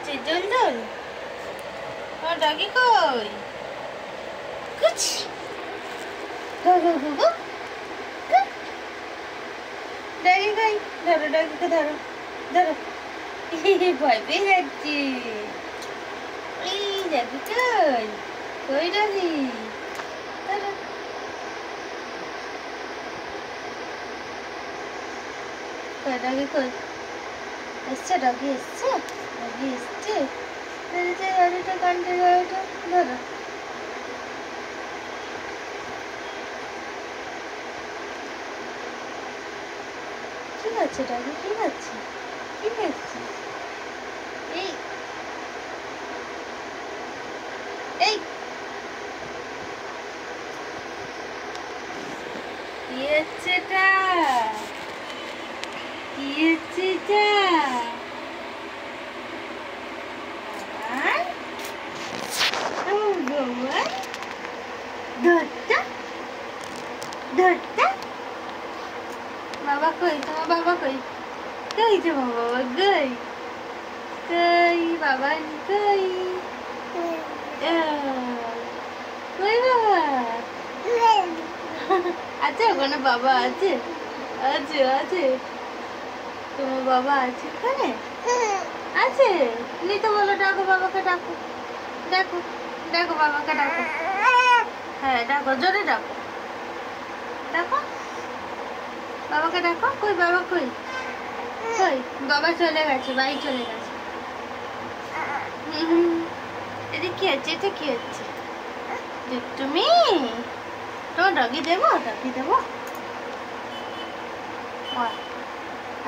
খাচ্ছে জল জল। আমার ডগি কই? কুচ গো গো গো গো। ডগি কই? ধরো ডগিকে ধরো ধরো। ভয় পেয়ে যাচ্ছে। এই ডগি কই? কই ডগি? ধরো। কই ডগি কই? এসছে ডগি এসছে? ডগি এসছে? গাড়িটা কানতে গাড়িটা ধরো। কি আছে ডগি? কি আছে? কি খাচ্ছে? এই এই কি হচ্ছে এটা? কি হচ্ছে এটা? ধরটা ধরটা। বাবা কই? তোমার বাবা কই? কই তোমার বাবা? কই কই বাবা? কই কই বাবা? আছে ওখানে বাবা আছে? আছে আছে তোমার বাবা আছে ওখানে? আছে নি তো বলো ডাকো বাবাকে ডাকো ডাকো ডাকো বাবাকে ডাকো। হ্যাঁ ডাকো জোরে ডাকো ডাকো বাবাকে ডাকো। কই বাবা কই? কই বাবা? চলে গেছে বাড়ি চলে গেছে। এটা কি হচ্ছে? এটা কি হচ্ছে? তুমি তোমার ডগি দেবো? ডগি দেবো?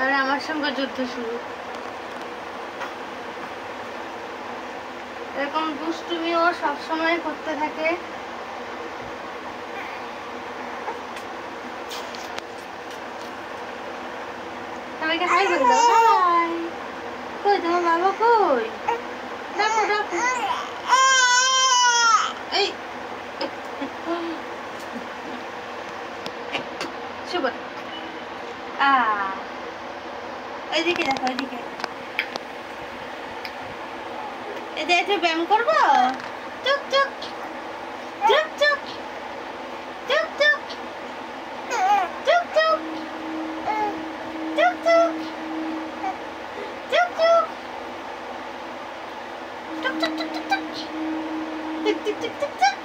আর আমার সঙ্গে যুদ্ধ শুরু। এরকম দুষ্টুমি ও সবসময় করতে থাকে। সবাইকে হাই বলে দাও। হাই। কই তোমার বাবা কই? ডাকো ডাকো। এই শুভ ওইদিকে দেখো ওইদিকে। এটা একটু ব্যায়াম করবো। চুপ চুপ চুপ চুপ চুপ চুপ চুপ চুপ চুপ চুপ চুপ চুপ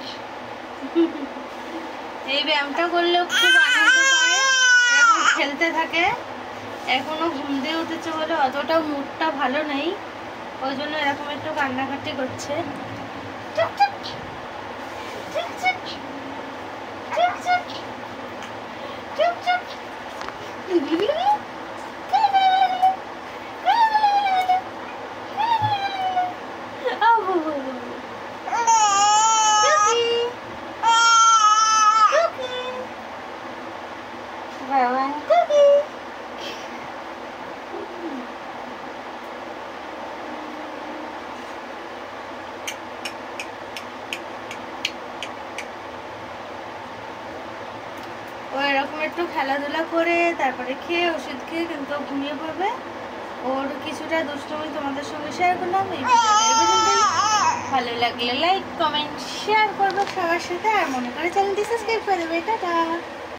এই ব্যায়ামটা করলেও খুব আনন্দ পায়। এখন খেলতে থাকে। এখনো ঘুম দিয়ে উঠেছে বলে অতটা মুডটা ভালো নেই, ওই জন্য এরকম একটু কান্নাকাটি করছে। ও এরকম একটু খেলাধুলা করে তারপরে খেয়ে ওষুধ খেয়ে কিন্তু ঘুমিয়ে পড়বে। ওর কিছুটা দুষ্টুমি তোমাদের সঙ্গে শেয়ার করলাম। এই ভিডিওটা ভালো লাগলে লাইক কমেন্ট শেয়ার করবে সবার সাথে, আর মনে করে চ্যানেলটি সাবস্ক্রাইব করে দেবে। টাটা।